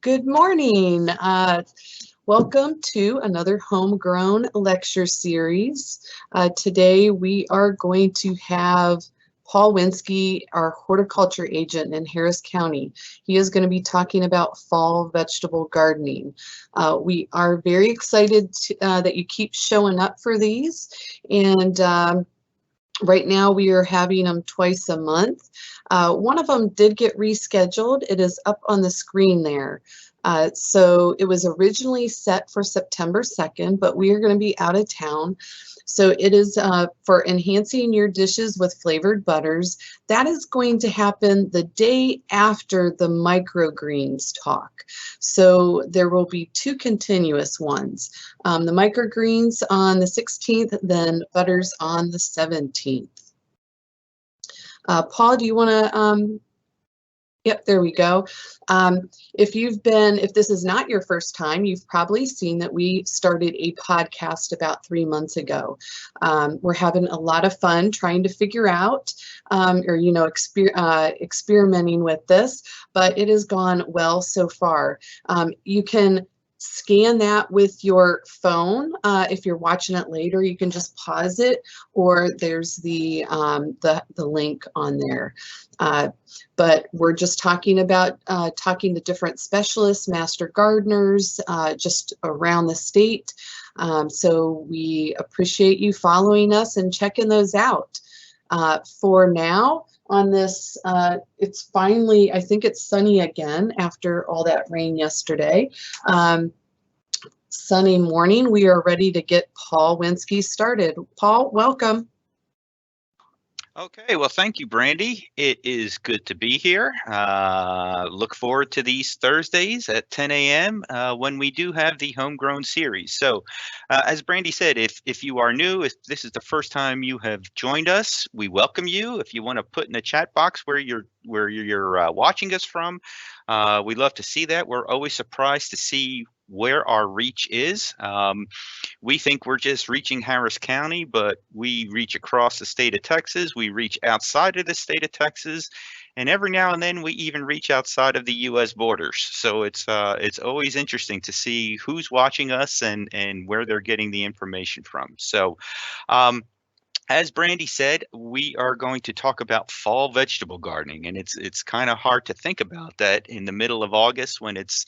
Good morning. Welcome to another homegrown lecture series. Today we are going to have Paul Winski, our horticulture agent in Harris County. He is going to be talking about fall vegetable gardening. We are very excited that you keep showing up for these, and right now we are having them twice a month. One of them did get rescheduled. It is up on the screen there. So it was originally set for September 2nd, but we are going to be out of town. So it is for enhancing your dishes with flavored butters. That is going to happen the day after the microgreens talk. So there will be two continuous ones. The microgreens on the 16th, then butters on the 17th. Paul, do you want to? Yep, there we go. If this is not your first time, you've probably seen that we started a podcast about 3 months ago. We're having a lot of fun trying to figure out experimenting with this, but it has gone well so far. You can scan that with your phone. If you're watching it later, you can just pause it, or there's the link on there. But we're just talking about talking to different specialists, master gardeners, just around the state. So we appreciate you following us and checking those out. For now, on this, it's finally, I think it's sunny again after all that rain yesterday. Sunny morning, we are ready to get Paul Winski started. Paul, welcome. Okay, well, thank you, Brandy. It is good to be here. Look forward to these Thursdays at 10 a.m. When we do have the homegrown series. So, as Brandy said, if you are new, if this is the first time you have joined us, we welcome you. If you want to put in the chat box where you're watching us from, we'd love to see that. We're always surprised to see where our reach is. We think we're just reaching Harris County, but we reach across the state of Texas. We reach outside of the state of Texas, and every now and then we even reach outside of the U.S. borders. So it's always interesting to see who's watching us and where they're getting the information from. So, as Brandy said, we are going to talk about fall vegetable gardening, and it's kind of hard to think about that in the middle of August when it's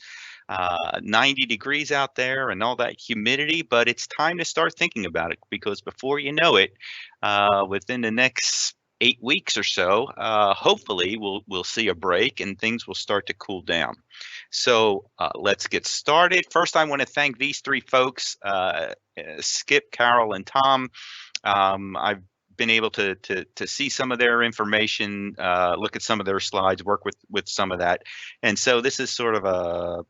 90 degrees out there and all that humidity, but it's time to start thinking about it, because before you know it, within the next 8 weeks or so, hopefully we'll see a break and things will start to cool down. So let's get started. First, I want to thank these three folks, Skip, Carol, and Tom. I've been able to see some of their information, look at some of their slides, work with some of that, and so this is sort of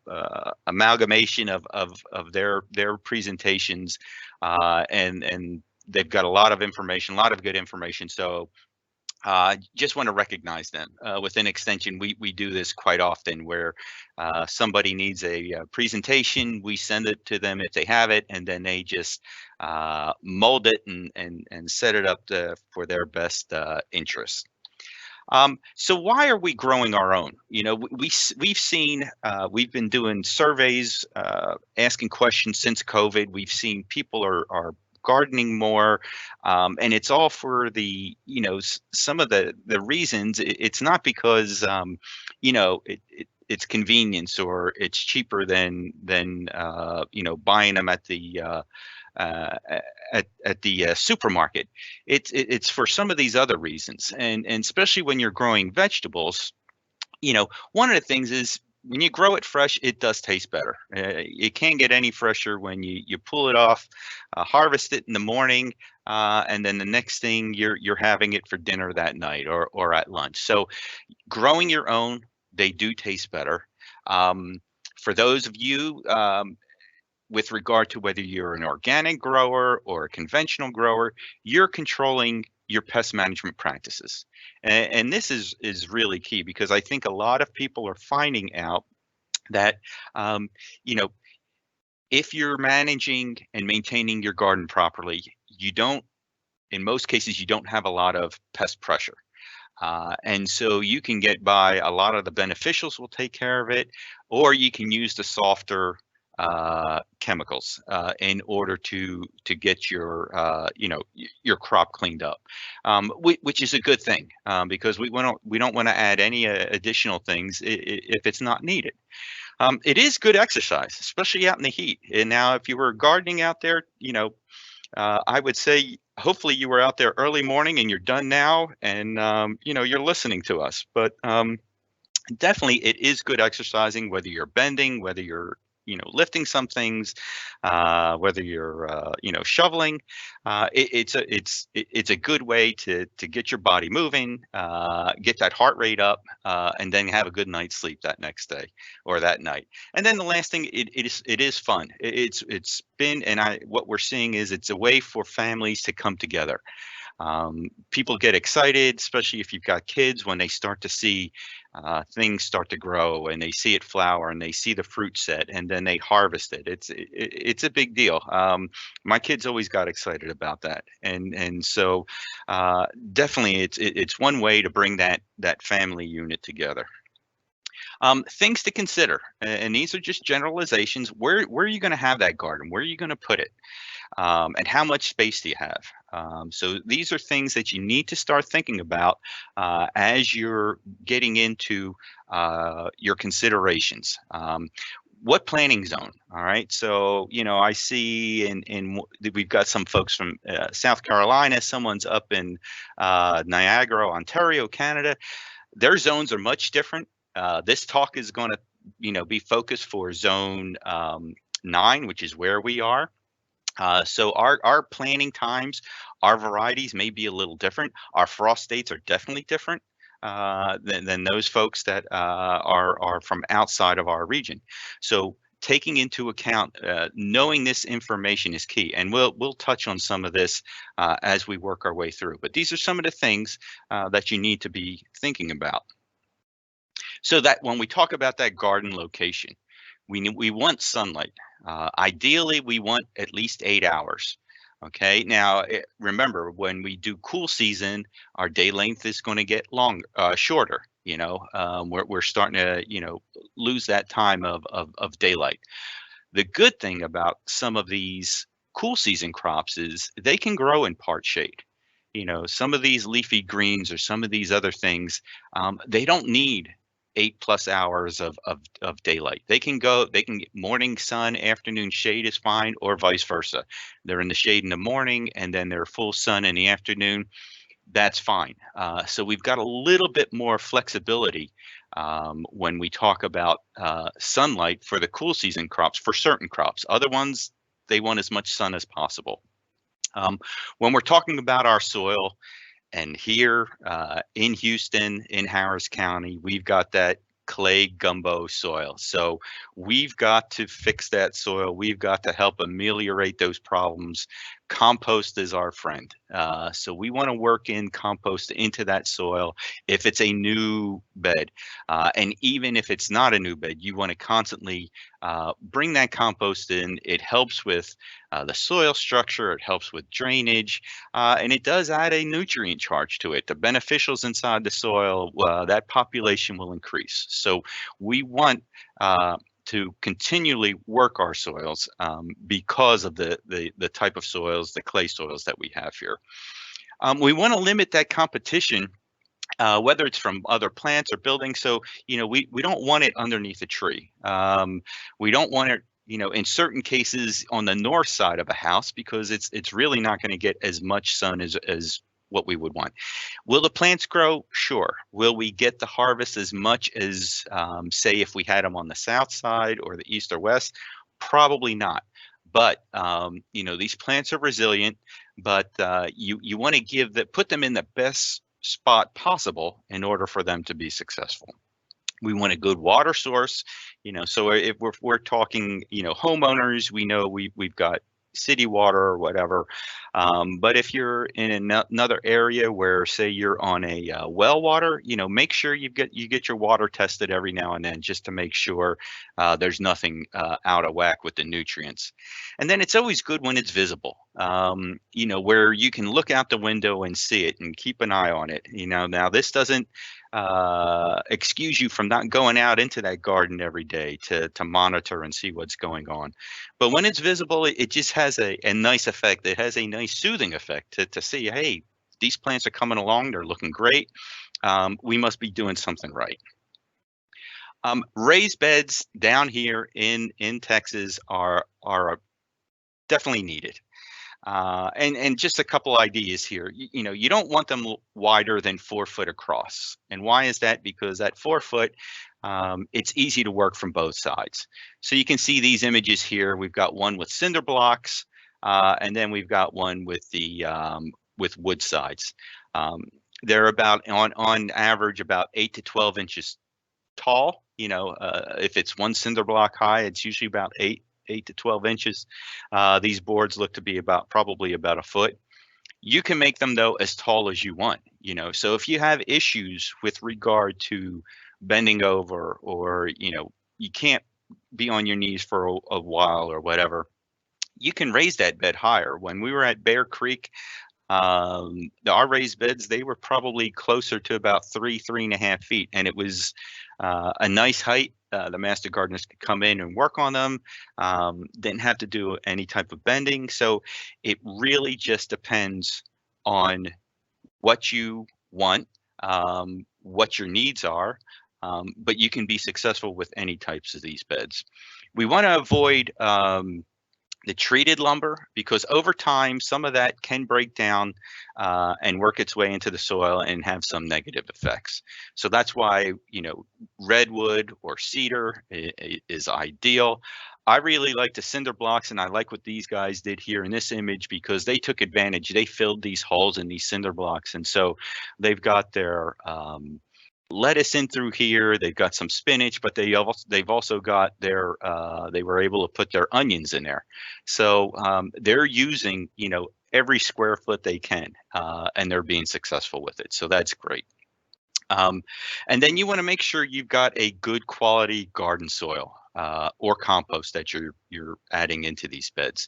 a amalgamation of their presentations, and they've got a lot of information, a lot of good information. So just want to recognize them. Within Extension, we do this quite often, where somebody needs a presentation, we send it to them if they have it, and then they just mold it and set it up for their best interests. So why are we growing our own? You know, we've seen, we've been doing surveys, asking questions since COVID. We've seen people are gardening more, and it's all for the, some of the reasons. It's not because it's convenience or it's cheaper than buying them at the supermarket. It's for some of these other reasons, and especially when you're growing vegetables. One of the things is, when you grow it fresh, it does taste better. It can't get any fresher when you pull it off, harvest it in the morning, and then the next thing you're having it for dinner that night or at lunch. So growing your own, they do taste better. For those of you, with regard to whether you're an organic grower or a conventional grower, you're controlling your pest management practices. And this is really key, because I think a lot of people are finding out that, if you're managing and maintaining your garden properly, in most cases, you don't have a lot of pest pressure. And so you can get by, a lot of the beneficials will take care of it, or you can use the softer chemicals in order to get your your crop cleaned up, which is a good thing, because we don't want to add any additional things if it's not needed. It is good exercise, especially out in the heat. And now, if you were gardening out there, I would say hopefully you were out there early morning and you're done now, and you're listening to us. But definitely, it is good exercising, whether you're bending, whether you're lifting some things, whether you're shoveling. It's a good way to get your body moving, get that heart rate up, and then have a good night's sleep that next day or that night. And then the last thing, it is fun. It's been, and what we're seeing is it's a way for families to come together. People get excited, especially if you've got kids, when they start to see things start to grow and they see it flower and they see the fruit set and then they harvest it. It's a big deal. My kids always got excited about that, and so definitely it's one way to bring that family unit together. Things to consider, and these are just generalizations. Where are you going to have that garden? Where are you going to put it? And how much space do you have? So these are things that you need to start thinking about as you're getting into your considerations. What planting zone? All right. So, I see we've got some folks from South Carolina. Someone's up in Niagara, Ontario, Canada. Their zones are much different. This talk is going to, be focused for zone 9, which is where we are. So our planting times, our varieties may be a little different. Our frost dates are definitely different than those folks that are from outside of our region. So taking into account, knowing this information is key, and we'll touch on some of this as we work our way through. But these are some of the things that you need to be thinking about. So that when we talk about that garden location, we want sunlight. Ideally, we want at least 8 hours. Okay. Now, remember, when we do cool season, our day length is going to get shorter. We're starting to lose that time of daylight. The good thing about some of these cool season crops is they can grow in part shade. Some of these leafy greens or some of these other things, they don't need 8+ hours of daylight. They can get morning sun, afternoon shade is fine, or vice versa. They're in the shade in the morning and then they're full sun in the afternoon. That's fine. So we've got a little bit more flexibility when we talk about sunlight for the cool season crops, for certain crops. Other ones, they want as much sun as possible. When we're talking about our soil, and here in Houston, in Harris County, we've got that clay gumbo soil. So we've got to fix that soil. We've got to help ameliorate those problems. Compost is our friend. So we want to work in compost into that soil if it's a new bed. And even if it's not a new bed, you want to constantly bring that compost in. It helps with the soil structure. It helps with drainage. And it does add a nutrient charge to it. The beneficials inside the soil, that population will increase. So we want to continually work our soils because of the type of soils, the clay soils that we have here. We want to limit that competition, whether it's from other plants or buildings. So, we don't want it underneath a tree. We don't want it, in certain cases on the north side of a house, because it's really not going to get as much sun as what we would want. Will the plants grow? Sure. Will we get the harvest as much as, say, if we had them on the south side or the east or west? Probably not. But, these plants are resilient, but you want to put them in the best spot possible in order for them to be successful. We want a good water source, so if we're talking, homeowners, we know we've got city water or whatever. But if you're in another area where, say, you're on a well water, make sure you get your water tested every now and then, just to make sure there's nothing out of whack with the nutrients. And then it's always good when it's visible, where you can look out the window and see it and keep an eye on it. Now this doesn't excuse you from not going out into that garden every day to monitor and see what's going on. But when it's visible, it just has a nice effect. It has a nice soothing effect to see, hey, these plants are coming along. They're looking great. We must be doing something right. Raised beds down here in Texas are definitely needed. And just a couple ideas here. You don't want them wider than 4 foot across. And why is that? Because at 4 foot, it's easy to work from both sides. So you can see these images here. We've got one with cinder blocks, and then we've got one with the with wood sides. They're about on average about 8 to 12 inches tall. If it's one cinder block high, it's usually about 8 to 12 inches. These boards look to be probably about a foot. You can make them, though, as tall as you want. So if you have issues with regard to bending over, or you can't be on your knees for a while or whatever, you can raise that bed higher. When we were at Bear Creek, our raised beds, they were probably closer to about 3.5 feet, and it was a nice height. The master gardeners could come in and work on them, didn't have to do any type of bending. So it really just depends on what you want, what your needs are, but you can be successful with any types of these beds. We want to avoid the treated lumber, because over time some of that can break down and work its way into the soil and have some negative effects. So that's why redwood or cedar is ideal. I really like the cinder blocks, and I like what these guys did here in this image, because they took advantage. They filled these holes in these cinder blocks, and so they've got their lettuce in through here. They've got some spinach, but they've also got their they were able to put their onions in there. So they're using every square foot they can, and they're being successful with it. So that's great. And then you want to make sure you've got a good quality garden soil or compost that you're adding into these beds.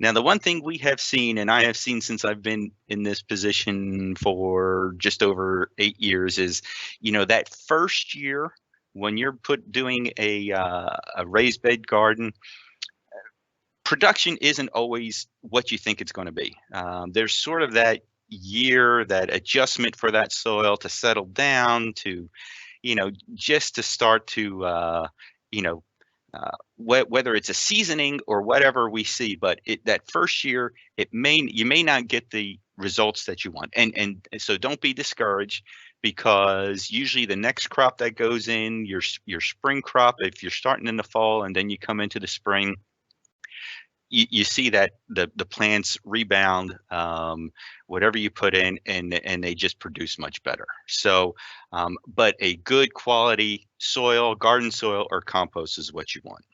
Now, the one thing we have seen, and I have seen since I've been in this position for just over 8 years, is that first year when you're doing a raised bed garden, production isn't always what you think it's going to be. There's sort of that year, that adjustment for that soil to settle down, to just to start to whether it's a seasoning or whatever we see, but that first year you may not get the results that you want, and so don't be discouraged, because usually the next crop that goes in, your spring crop, if you're starting in the fall and then you come into the spring, you see that the plants rebound, whatever you put in, and they just produce much better. So, but a good quality soil, garden soil or compost is what you want.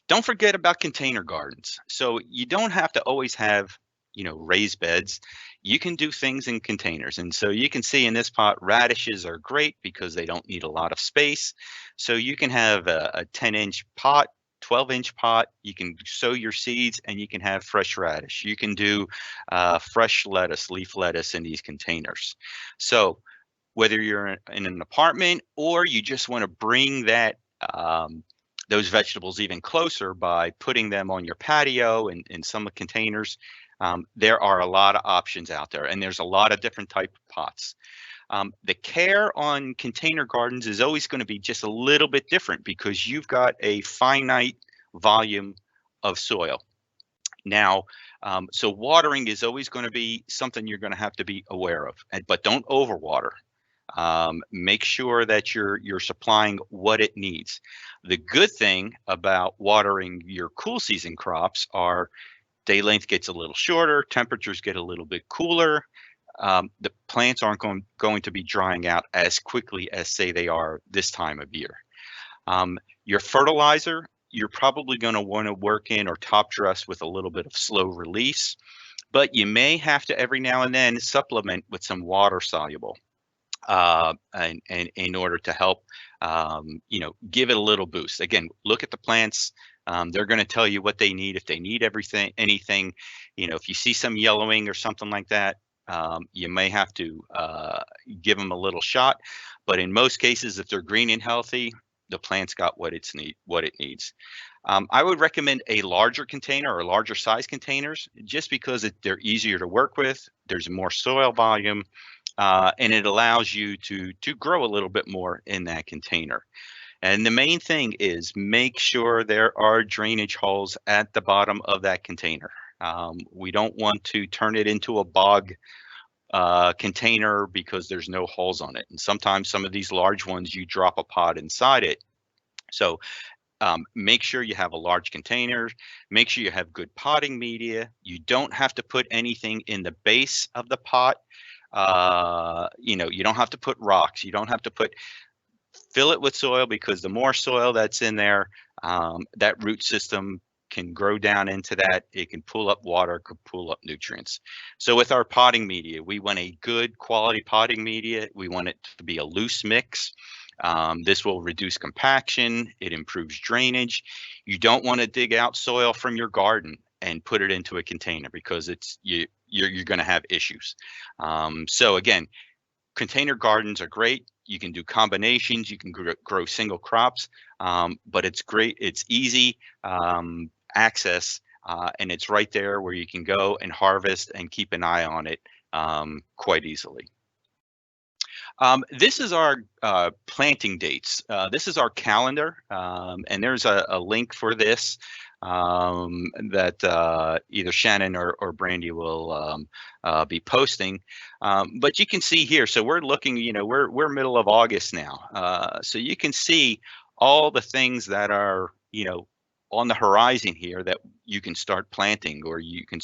Don't forget about container gardens. So you don't have to always have, raised beds. You can do things in containers. And so you can see in this pot, radishes are great because they don't need a lot of space. So you can have a 10-inch pot, 12-inch pot. You can sow your seeds and you can have fresh radish. You can do fresh lettuce, leaf lettuce in these containers. So whether you're in an apartment or you just want to bring that those vegetables even closer by putting them on your patio in some containers, there are a lot of options out there, and there's a lot of different type of pots. The care on container gardens is always going to be just a little bit different, because you've got a finite volume of soil. Now, so watering is always going to be something you're going to have to be aware of, but don't overwater. Make sure that you're supplying what it needs. The good thing about watering your cool season crops are day length gets a little shorter, temperatures get a little bit cooler. The plants aren't going to be drying out as quickly as, say, they are this time of year. Your fertilizer you're probably going to want to work in or top dress with a little bit of slow release, but you may have to every now and then supplement with some water soluble. And in order to help, give it a little boost. Again, look at the plants. They're going to tell you what they need. If they need anything, if you see some yellowing or something like that, you may have to give them a little shot. But in most cases, if they're green and healthy, the plant's got what it needs. I would recommend a larger container or larger size containers just because they're easier to work with. There's more soil volume. And it allows you to grow a little bit more in that container. And the main thing is make sure there are drainage holes at the bottom of that container. We don't want to turn it into a bog container because there's no holes on it. And sometimes some of these large ones, you drop a pot inside it. So make sure you have a large container. Make sure you have good potting media. You don't have to put anything in the base of the pot. You don't have to put rocks. You don't have to fill it with soil, because the more soil that's in there, that root system can grow down into that. It can pull up water, could pull up nutrients. So with our potting media, we want a good quality potting media. We want it to be a loose mix. This will reduce compaction. It improves drainage. You don't want to dig out soil from your garden and put it into a container, because you're going to have issues. So again, container gardens are great. You can do combinations. You can grow single crops, but it's great. It's easy access, and it's right there where you can go and harvest and keep an eye on it quite easily. This is our planting dates. This is our calendar, and there's a link for this that either Shannon or Brandy will be posting. But you can see here, so we're looking, we're middle of August now. So you can see all the things that are, on the horizon here that you can start planting, or you can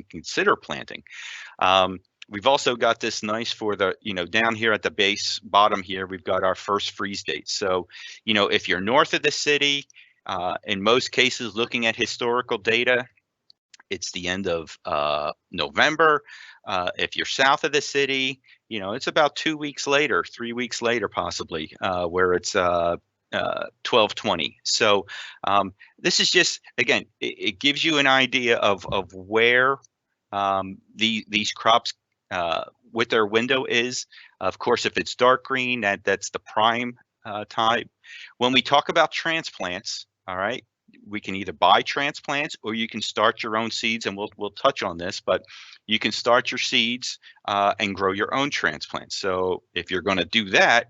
consider planting. We've also got this nice for the, down here at the bottom here, we've got our first freeze date. So, if you're north of the city, in most cases, looking at historical data, it's the end of November. If you're south of the city, it's about 2 weeks later, 3 weeks later, possibly, where it's 12/20. So this is just, again, it gives you an idea of where these crops what their window is. Of course, if it's dark green, that's the prime time. When we talk about transplants, all right, we can either buy transplants or you can start your own seeds, and we'll touch on this, but you can start your seeds and grow your own transplants. So if you're going to do that,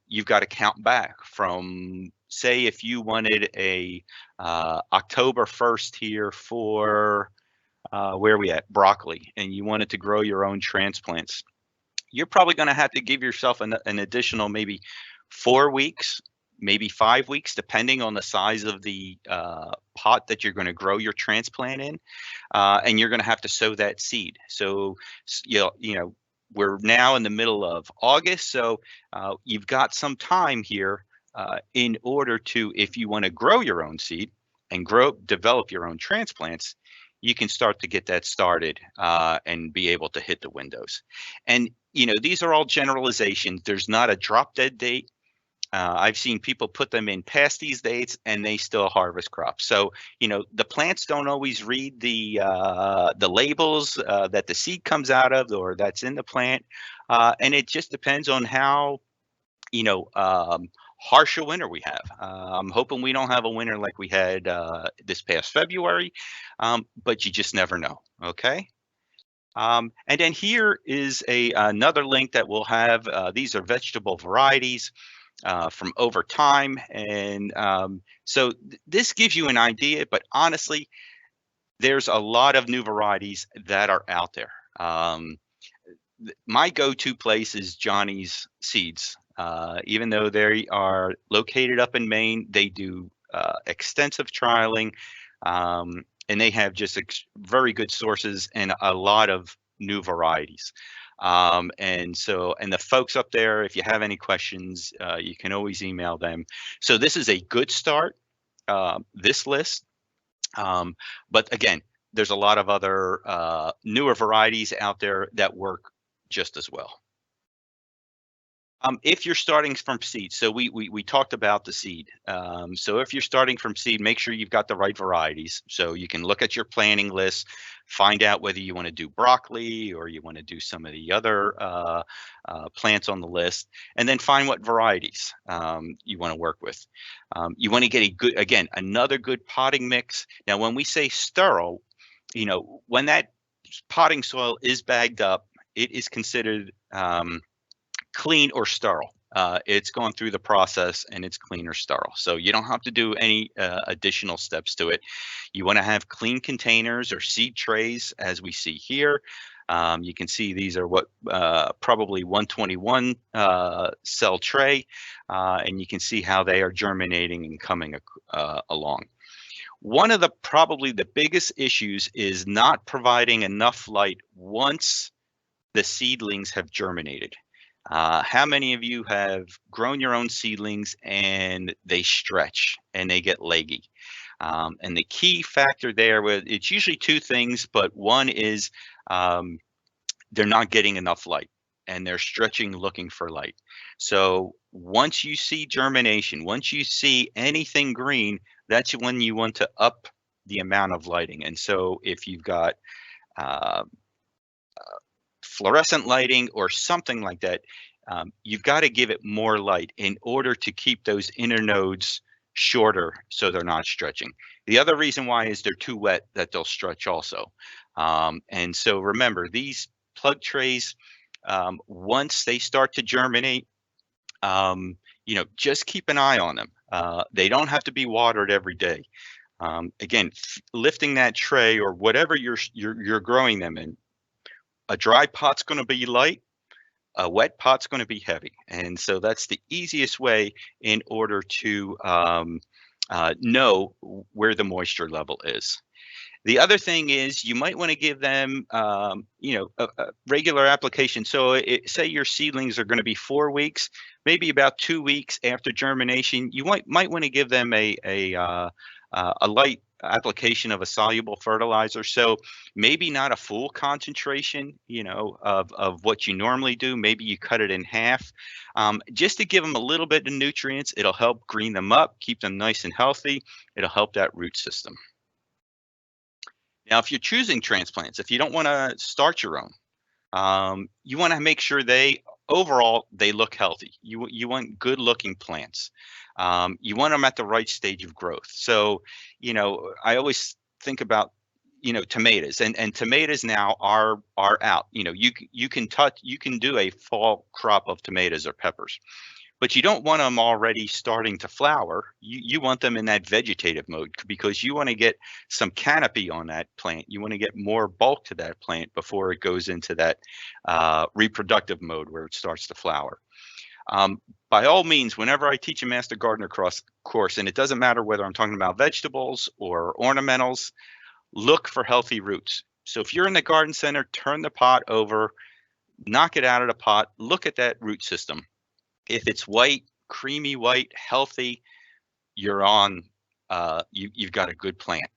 you've got to count back from, say, if you wanted a October 1st here for where are we at? Broccoli, and you wanted to grow your own transplants, you're probably going to have to give yourself an additional maybe 4 weeks, maybe 5 weeks, depending on the size of the pot that you're going to grow your transplant in, and you're going to have to sow that seed. So, we're now in the middle of August, so you've got some time here in order to, if you want to grow your own seed and develop your own transplants, you can start to get that started and be able to hit the windows. And, these are all generalizations. There's not a drop dead date. I've seen people put them in past these dates and they still harvest crops. So, the plants don't always read the labels that the seed comes out of or that's in the plant. And it just depends on how, harsh a winter we have. I'm hoping we don't have a winter like we had this past February, but you just never know. Okay. And then here is another link that we'll have. These are vegetable varieties from over time. And so this gives you an idea, but honestly, there's a lot of new varieties that are out there. My go-to place is Johnny's Seeds. Even though they are located up in Maine, they do extensive trialing, and they have just very good sources and a lot of new varieties. And the folks up there, if you have any questions, you can always email them. So this is a good start. this list. But again, there's a lot of other newer varieties out there that work just as well. If you're starting from seed, so we talked about the seed. So if you're starting from seed, make sure you've got the right varieties. So you can look at your planting list, find out whether you want to do broccoli or you want to do some of the other plants on the list, and then find what varieties you want to work with. You want to get a good, again, another good potting mix. Now, when we say sterile, when that potting soil is bagged up, it is considered clean or sterile. It's gone through the process and it's clean or sterile. So you don't have to do any additional steps to it. You want to have clean containers or seed trays, as we see here. You can see these are what probably 121 cell tray, and you can see how they are germinating and coming along. One of probably the biggest issues is not providing enough light once the seedlings have germinated. How many of you have grown your own seedlings and they stretch and they get leggy? And the key factor there, it's usually two things, but one is they're not getting enough light and they're stretching looking for light. So once you see germination, once you see anything green, that's when you want to up the amount of lighting. And so if you've got fluorescent lighting or something like that, you've got to give it more light in order to keep those inner nodes shorter so they're not stretching. The other reason why is they're too wet that they'll stretch also. And so remember, these plug trays, once they start to germinate, just keep an eye on them. They don't have to be watered every day. Again, lifting that tray or whatever you're growing them in, a dry pot's going to be light, a wet pot's going to be heavy. And so that's the easiest way in order to know where the moisture level is. The other thing is you might want to give them, a regular application. So say your seedlings are going to be 4 weeks, maybe about 2 weeks after germination, you might want to give them a light application of a soluble fertilizer. So maybe not a full concentration, of what you normally do. Maybe you cut it in half, just to give them a little bit of nutrients. It'll help green them up, keep them nice and healthy. It'll help that root system. Now, if you're choosing transplants, if you don't want to start your own, you want to make sure overall they look healthy. You want good looking plants. You want them at the right stage of growth. So, I always think about, tomatoes and tomatoes now are out. You can do a fall crop of tomatoes or peppers, but you don't want them already starting to flower. You want them in that vegetative mode because you want to get some canopy on that plant. You want to get more bulk to that plant before it goes into that reproductive mode where it starts to flower. By all means, whenever I teach a Master Gardener course, and it doesn't matter whether I'm talking about vegetables or ornamentals, look for healthy roots. So if you're in the garden center, turn the pot over, knock it out of the pot, look at that root system. If it's white, creamy white, healthy, you've got a good plant.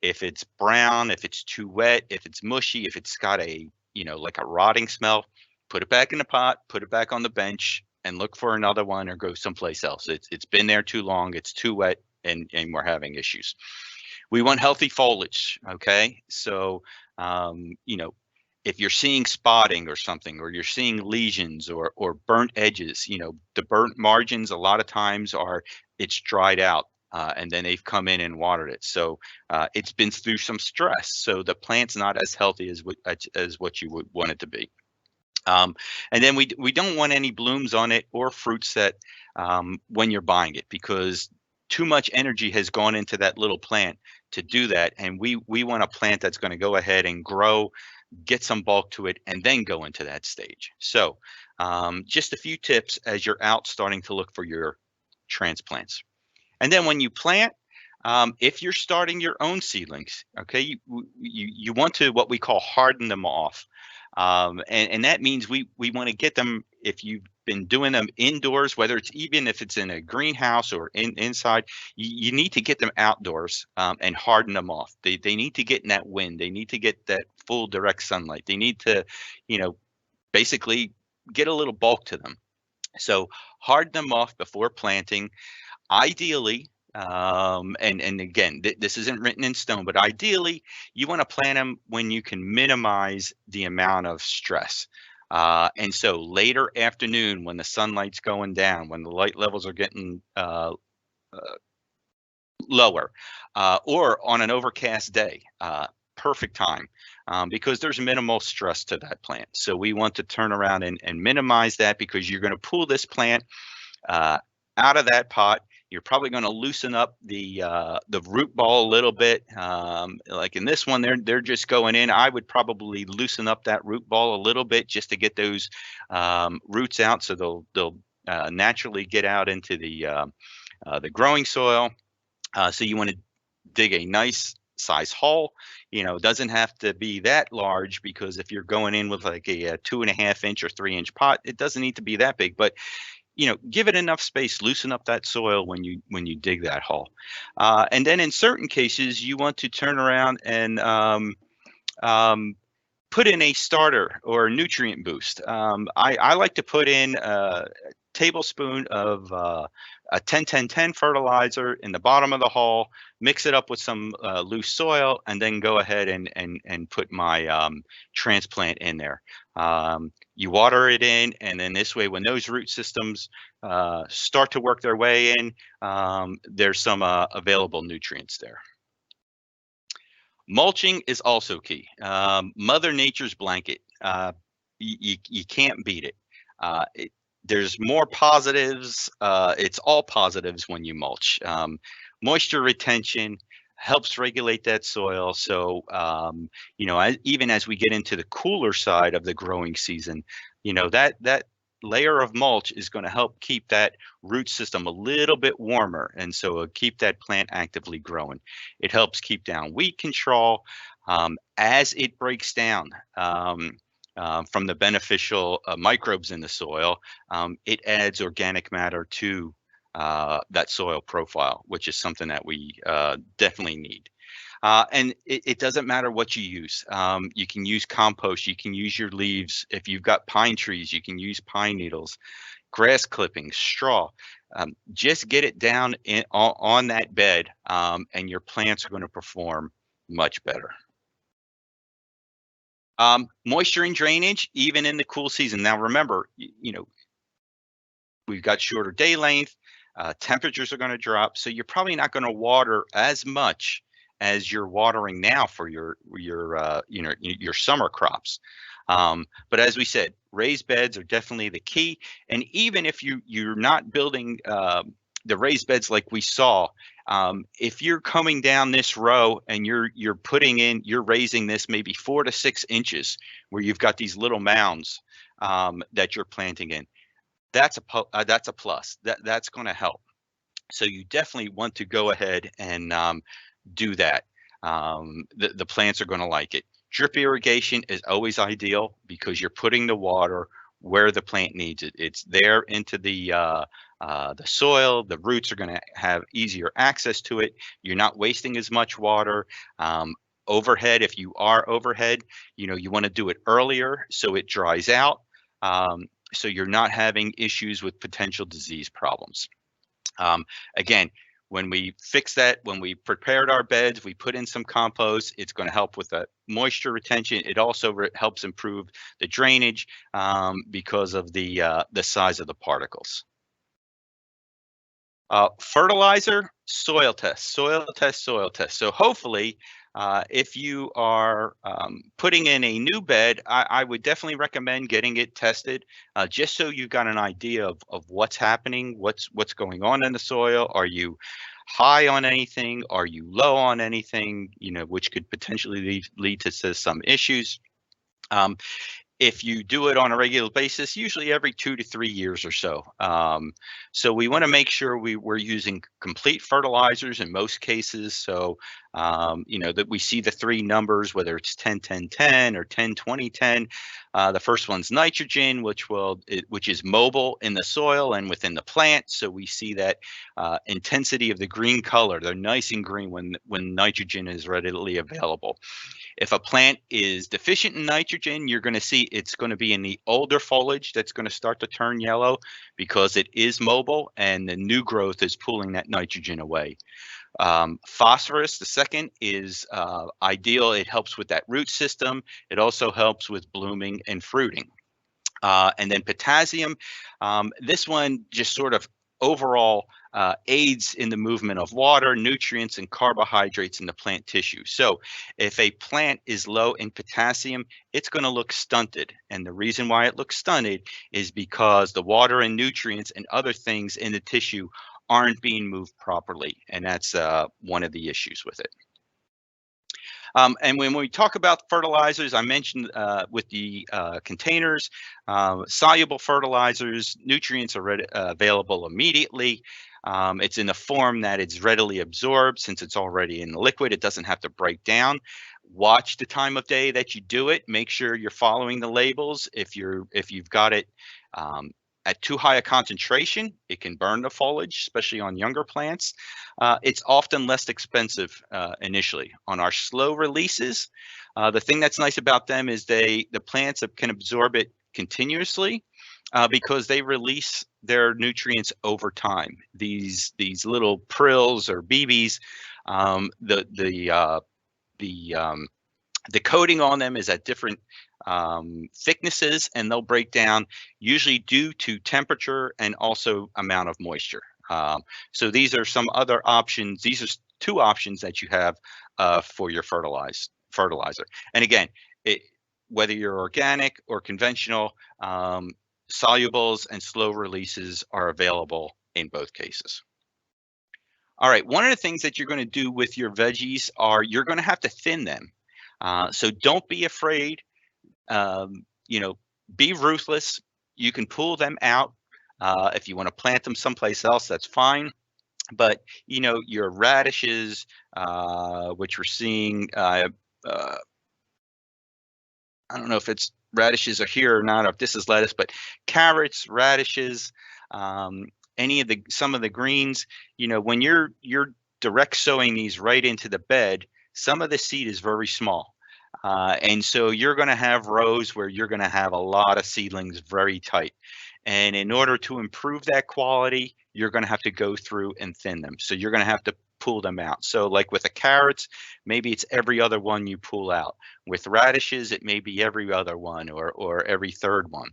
If it's brown, if it's too wet, if it's mushy, if it's got like a rotting smell, put it back in the pot, put it back on the bench, and look for another one or go someplace else. It's been there too long, it's too wet, and we're having issues. We want healthy foliage, okay? So, if you're seeing spotting or something, or you're seeing lesions or burnt edges, the burnt margins a lot of times it's dried out and then they've come in and watered it. So it's been through some stress. So the plant's not as healthy as what you would want it to be. And then we don't want any blooms on it or fruits that when you're buying it, because too much energy has gone into that little plant to do that. And we want a plant that's going to go ahead and grow, get some bulk to it, and then go into that stage. So just a few tips as you're out starting to look for your transplants. And then when you plant, if you're starting your own seedlings, okay, you want to what we call harden them off. And that means we want to get them, if you've been doing them indoors, whether it's even if it's in a greenhouse or inside, you need to get them outdoors and harden them off. They need to get in that wind. They need to get that full direct sunlight. They need to, basically get a little bulk to them. So harden them off before planting. Ideally, and again, this isn't written in stone, but ideally, you want to plant them when you can minimize the amount of stress. And so later afternoon, when the sunlight's going down, when the light levels are getting lower, or on an overcast day, perfect time, because there's minimal stress to that plant. So we want to turn around and minimize that, because you're going to pull this plant out of that pot. You're probably going to loosen up the root ball a little bit. Like in this one, they're just going in. I would probably loosen up that root ball a little bit just to get those roots out, so they'll naturally get out into the growing soil. So you want to dig a nice size hole. It doesn't have to be that large, because if you're going in with like a 2.5 inch or 3 inch pot, it doesn't need to be that big. But give it enough space, loosen up that soil when you dig that hole. And then in certain cases, you want to turn around and put in a starter or a nutrient boost. I like to put in a tablespoon of a 10-10-10 fertilizer in the bottom of the hole, mix it up with some loose soil, and then go ahead and put my transplant in there. You water it in, and then this way, when those root systems start to work their way in, there's some available nutrients there. Mulching is also key. Mother Nature's blanket. You can't beat it. There's more positives. It's all positives when you mulch. Moisture retention helps regulate that soil. So, even as we get into the cooler side of the growing season, that layer of mulch is going to help keep that root system a little bit warmer. And so it'll keep that plant actively growing. It helps keep down weed control as it breaks down. From the beneficial microbes in the soil, it adds organic matter to that soil profile, which is something that we definitely need. And it doesn't matter what you use. You can use compost, you can use your leaves. If you've got pine trees, you can use pine needles, grass clippings, straw. Just get it down on that bed, and your plants are going to perform much better. Moisture and drainage, even in the cool season. Now, remember, we've got shorter day length, temperatures are going to drop, so you're probably not going to water as much as you're watering now for your summer crops. But as we said, raised beds are definitely the key. And even if you're not building the raised beds like we saw, if you're coming down this row and you're raising this maybe 4 to 6 inches, where you've got these little mounds that you're planting in, that's a plus. That's going to help. So you definitely want to go ahead and do that. The plants are going to like it. Drip irrigation is always ideal, because you're putting the water where the plant needs it. It's there into the soil. The roots are going to have easier access to it. You're not wasting as much water. Overhead, if you are overhead, you want to do it earlier so it dries out, so you're not having issues with potential disease problems. Again, when we fix that, when we prepared our beds, we put in some compost, it's going to help with the moisture retention. It also helps improve the drainage because of the size of the particles. Fertilizer, soil test. So hopefully, if you are putting in a new bed, I would definitely recommend getting it tested, just so you've got an idea of what's happening, what's going on in the soil. Are you high on anything? Are you low on anything? Which could potentially lead to some issues. If you do it on a regular basis, usually every 2 to 3 years or so. So we want to make sure we're using complete fertilizers in most cases. So That we see the three numbers, whether it's 10, 10, 10 or 10, 20, 10. The first one's nitrogen, which is mobile in the soil and within the plant. So we see that intensity of the green color. They're nice and green when nitrogen is readily available. If a plant is deficient in nitrogen, you're going to see it's going to be in the older foliage that's going to start to turn yellow because it is mobile and the new growth is pulling that nitrogen away. Phosphorus, the second, is ideal. It helps with that root system. It also helps with blooming and fruiting. And then potassium, this one just sort of overall aids in the movement of water, nutrients, and carbohydrates in the plant tissue. So if a plant is low in potassium, it's going to look stunted. And the reason why it looks stunted is because the water and nutrients and other things in the tissue aren't being moved properly. And that's one of the issues with it. And when we talk about fertilizers, I mentioned with the containers, soluble fertilizers, nutrients are available immediately. It's in a form that it's readily absorbed since it's already in the liquid. It doesn't have to break down. Watch the time of day that you do it. Make sure you're following the labels. If you've got it at too high a concentration, it can burn the foliage, especially on younger plants. It's often less expensive initially. On our slow releases, the thing that's nice about them is the plants can absorb it continuously because they release their nutrients over time. These little prills or BBs, the coating on them is at different thicknesses, and they'll break down usually due to temperature and also amount of moisture. So these are some other options. These are two options that you have for your fertilizer. And again, whether you're organic or conventional, solubles and slow releases are available in both cases. All right, one of the things that you're going to do with your veggies are you're going to have to thin them. So don't be afraid. Be ruthless. You can pull them out. If you want to plant them someplace else, that's fine. But your radishes, which we're seeing, I don't know if it's radishes are here or not, or if this is lettuce, but carrots, radishes, some of the greens. When you're direct sowing these right into the bed, some of the seed is very small. And so you're going to have rows where you're going to have a lot of seedlings very tight. And in order to improve that quality, you're going to have to go through and thin them. So you're going to have to pull them out. So like with the carrots, maybe it's every other one you pull out. With radishes, it may be every other one or every third one.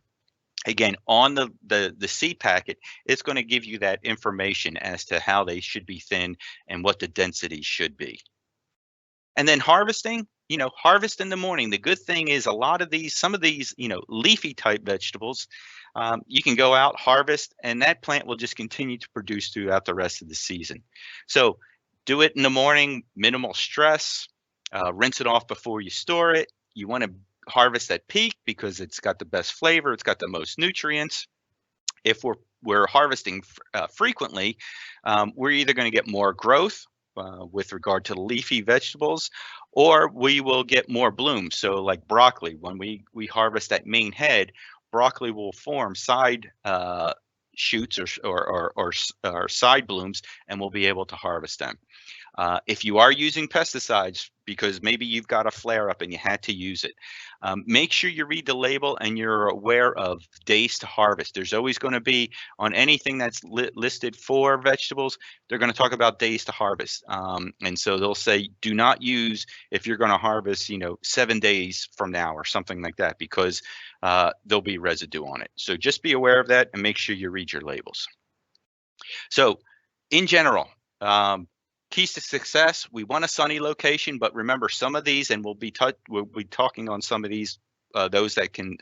Again, on the seed packet, it's going to give you that information as to how they should be thinned and what the density should be. And then harvesting, harvest in the morning. The good thing is some of these, leafy type vegetables, you can go out, harvest, and that plant will just continue to produce throughout the rest of the season. So do it in the morning, minimal stress, rinse it off before you store it. You want to harvest at peak because it's got the best flavor, it's got the most nutrients. If we're harvesting frequently, we're either going to get more growth with regard to the leafy vegetables, or we will get more bloom. So like broccoli, when we harvest that main head, broccoli will form side shoots or side blooms, and we'll be able to harvest them. If you are using pesticides, because maybe you've got a flare up and you had to use it, make sure you read the label and you're aware of days to harvest. There's always going to be, on anything that's listed for vegetables, they're going to talk about days to harvest. And so they'll say, do not use if you're going to harvest, 7 days from now or something like that, because there'll be residue on it. So just be aware of that and make sure you read your labels. So in general, keys to success: we want a sunny location, but remember some of these, and we'll be talking on some of these, those that can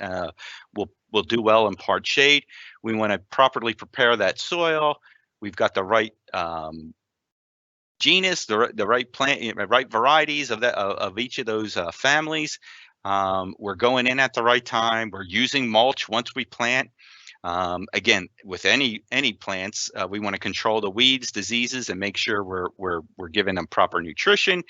will do well in part shade. We want to properly prepare that soil. We've got the right genus, the right plant, right varieties of each of those families. We're going in at the right time. We're using mulch once we plant. Again, with any plants, we want to control the weeds, diseases, and make sure we're giving them proper nutrition.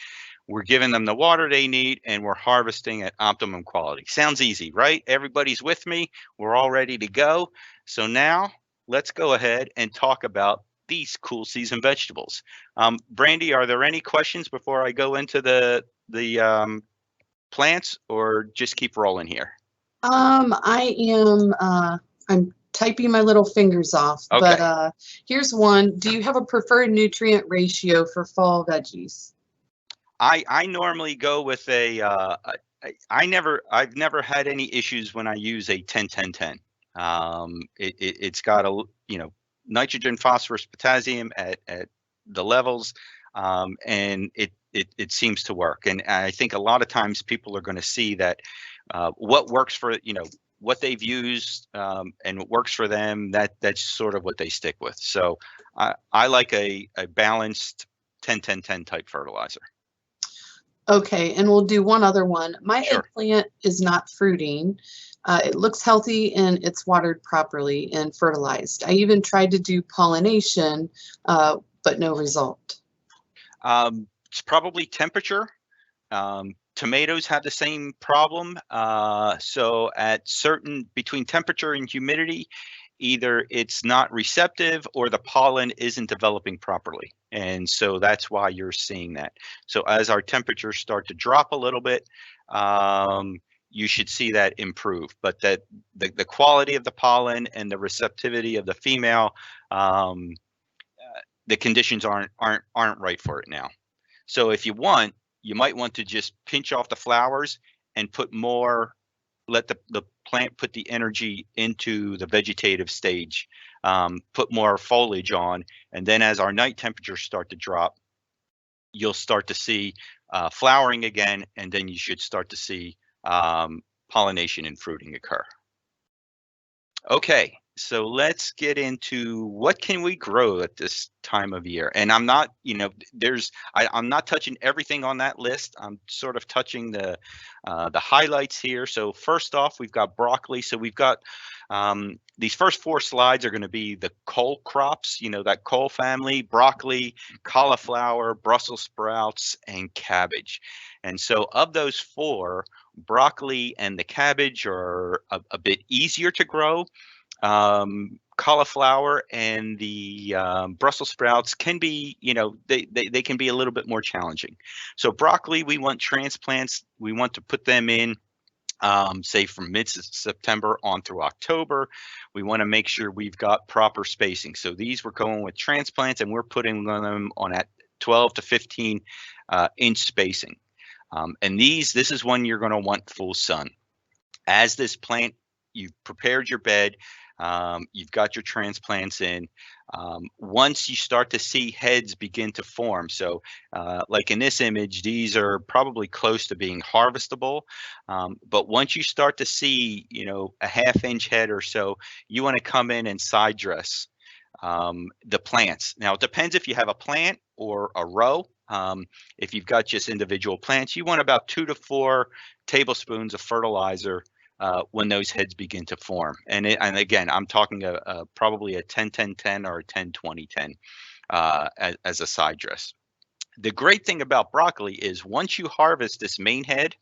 We're giving them the water they need, and we're harvesting at optimum quality. Sounds easy, right? Everybody's with me. We're all ready to go. So now let's go ahead and talk about these cool season vegetables. Brandy, are there any questions before I go into the plants, or just keep rolling here? I'm typing my little fingers off, Okay. but here's one. Do you have a preferred nutrient ratio for fall veggies? I normally go with I've never had any issues when I use a 10-10-10. It's got nitrogen, phosphorus, potassium at the levels, and it seems to work. And I think a lot of times people are going to see that what works for what they've used, and what works for them, that's sort of what they stick with. So I like a balanced 10-10-10 type fertilizer. Okay, and we'll do one other one. My Sure. eggplant is not fruiting. It looks healthy and it's watered properly and fertilized. I even tried to do pollination, but no result. It's probably temperature. Tomatoes have the same problem. So between temperature and humidity, either it's not receptive or the pollen isn't developing properly. And so that's why you're seeing that. So as our temperatures start to drop a little bit, you should see that improve. But that the quality of the pollen and the receptivity of the female, the conditions aren't right for it now. So if you might want to just pinch off the flowers and put more, let the plant put the energy into the vegetative stage, put more foliage on, and then as our night temperatures start to drop, you'll start to see flowering again, and then you should start to see pollination and fruiting occur. Okay, so let's get into what can we grow at this time of year. And I'm not, I'm not touching everything on that list. I'm sort of touching the highlights here. So first off, we've got broccoli. So we've got these first 4 slides are going to be the cole crops, that cole family: broccoli, cauliflower, Brussels sprouts, and cabbage. And so of those 4, broccoli and the cabbage are a bit easier to grow. Cauliflower and the Brussels sprouts can be, they can be a little bit more challenging. So broccoli, we want transplants. We want to put them in, say from mid-September on through October. We want to make sure we've got proper spacing. So these we're going with transplants, and we're putting them on at 12 to 15 inch spacing. And this is when you're going to want full sun. As this plant, you've prepared your bed, you've got your transplants in. Once you start to see heads begin to form, so like in this image, these are probably close to being harvestable. But once you start to see, a half-inch head or so, you want to come in and side dress the plants. Now, it depends if you have a plant or a row. If you've got just individual plants, you want about 2 to 4 tablespoons of fertilizer when those heads begin to form. And again, I'm talking probably a 10-10-10 or a 10-20-10 as a side dress. The great thing about broccoli is once you harvest this main head,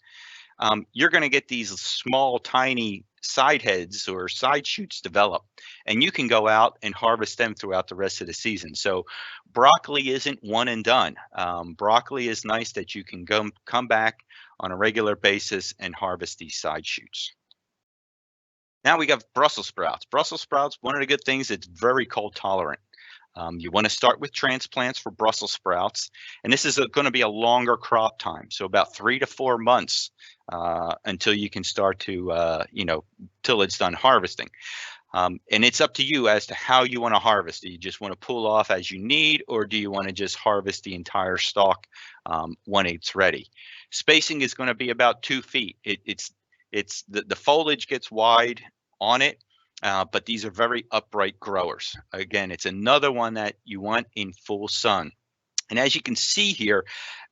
you're going to get these small, tiny side heads or side shoots develop, and you can go out and harvest them throughout the rest of the season. So broccoli isn't one and done. Broccoli is nice that you can come back on a regular basis and harvest these side shoots. Now we got Brussels sprouts. Brussels sprouts, one of the good things, it's very cold tolerant. You want to start with transplants for Brussels sprouts, and this is going to be a longer crop time, so about 3 to 4 months until you can start to, till it's done harvesting. And it's up to you as to how you want to harvest. Do you just want to pull off as you need, or do you want to just harvest the entire stalk when it's ready? Spacing is going to be about 2 feet. It's the foliage gets wide on it, but these are very upright growers. Again, it's another one that you want in full sun. And as you can see here,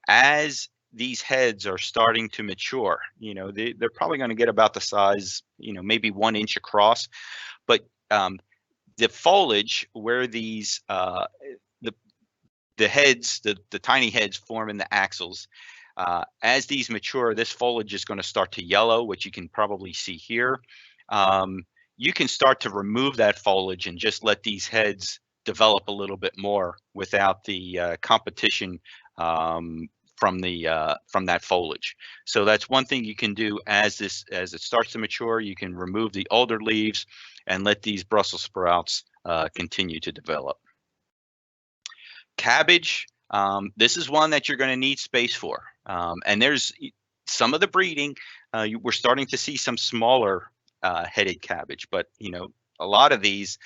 as these heads are starting to mature, they're probably going to get about the size, maybe 1 inch across. But the foliage where these the heads, the tiny heads form in the axils. As these mature, this foliage is going to start to yellow, which you can probably see here. You can start to remove that foliage and just let these heads develop a little bit more without the competition from that foliage. So that's one thing you can do as it starts to mature. You can remove the older leaves and let these Brussels sprouts continue to develop. Cabbage, this is one that you're going to need space for. And there's some of the breeding, we're starting to see some smaller headed cabbage, but a lot of these,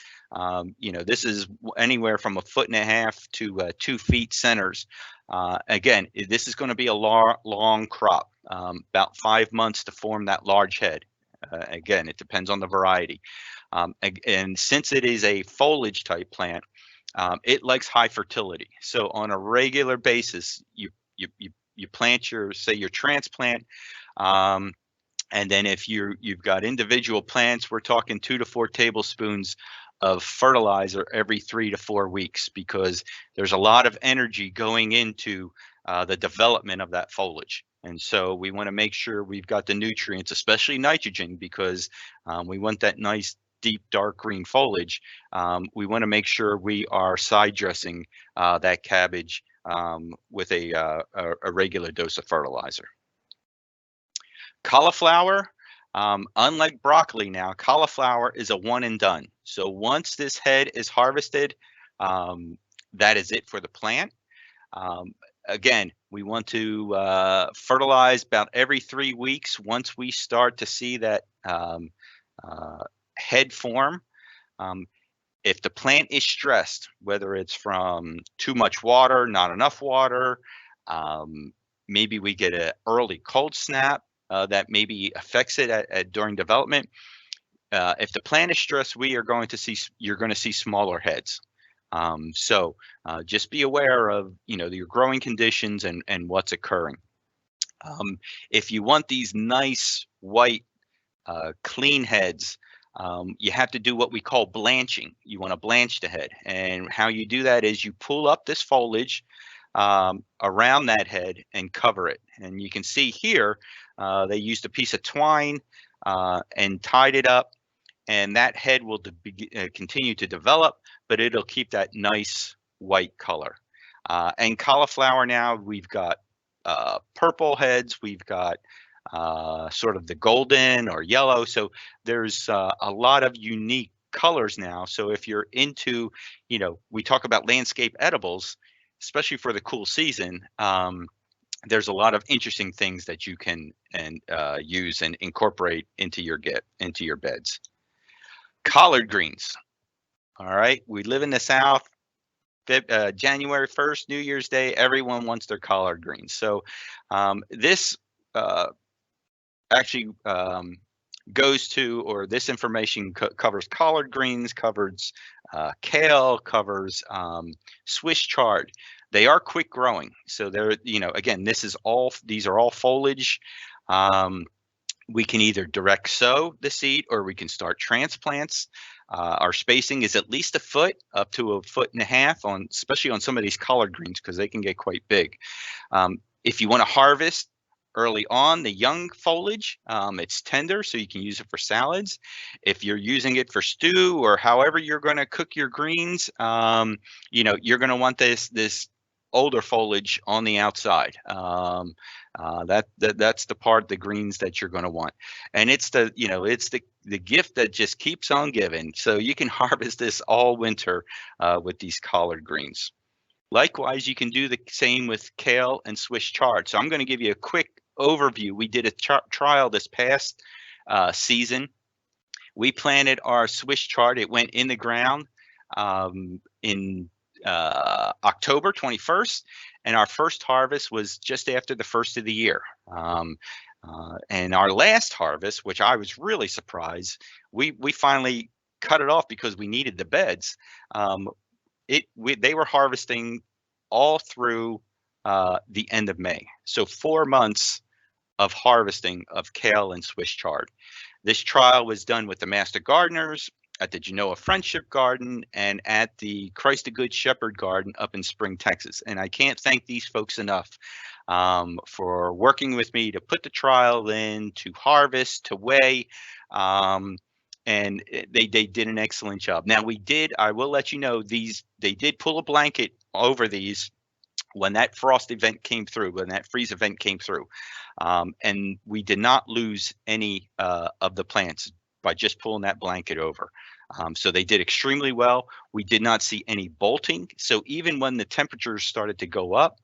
this is anywhere from 1.5 feet to 2 feet centers. Again, this is going to be a long crop, about 5 months to form that large head. Again, it depends on the variety. And since it is a foliage type plant, it likes high fertility. So on a regular basis, you plant your transplant, and then if you've got individual plants, we're talking 2 to 4 tablespoons of fertilizer every 3 to 4 weeks, because there's a lot of energy going into the development of that foliage. And so we want to make sure we've got the nutrients, especially nitrogen, because we want that nice deep dark green foliage. We want to make sure we are side dressing that cabbage with a regular dose of fertilizer. Cauliflower, unlike broccoli now, cauliflower is a one and done. So once this head is harvested, that is it for the plant. Again, we want to fertilize about every 3 weeks once we start to see that head form. If the plant is stressed, whether it's from too much water, not enough water, maybe we get an early cold snap that maybe affects it during development. If the plant is stressed, you're going to see smaller heads. So just be aware of your growing conditions and what's occurring. If you want these nice white clean heads, you have to do what we call blanching. You want to blanch the head, and how you do that is you pull up this foliage around that head and cover it. And you can see here they used a piece of twine and tied it up, and that head will continue to develop, but it'll keep that nice white color. And cauliflower now, we've got purple heads, we've got sort of the golden or yellow. So there's a lot of unique colors now. So if you're into, we talk about landscape edibles, especially for the cool season, there's a lot of interesting things that you can use and incorporate into your beds. Collard greens. All right, we live in the South. January 1st, New Year's Day, everyone wants their collard greens. So this actually goes to, or this information covers collard greens, covers kale, covers Swiss chard. They are quick growing, so they're again, these are all foliage. We can either direct sow the seed, or we can start transplants. Our spacing is at least 1 foot up to 1.5 foot especially on some of these collard greens, because they can get quite big. If you want to harvest early on the young foliage, it's tender, so you can use it for salads. If you're using it for stew or however you're going to cook your greens, you're going to want this older foliage on the outside. That's the part of the greens that you're going to want, and it's the gift that just keeps on giving. So you can harvest this all winter with these collard greens. Likewise, you can do the same with kale and Swiss chard. So I'm going to give you a quick overview. We did a trial this past season. We planted our Swiss chard. It went in the ground in October 21st, and our first harvest was just after the first of the year. And our last harvest, which I was really surprised, we finally cut it off because we needed the beds. They were harvesting all through the end of May. So 4 months of harvesting of kale and Swiss chard. This trial was done with the master gardeners. at the Genoa Friendship Garden, and at the Christ the Good Shepherd Garden up in Spring, Texas. And I can't thank these folks enough for working with me to put the trial in, to harvest, to weigh. And they did an excellent job. Now I will let you know, they did pull a blanket over these when that frost event came through, when that freeze event came through. And we did not lose any of the plants by just pulling that blanket over. So they did extremely well. We did not see any bolting. So even when the temperatures started to go up,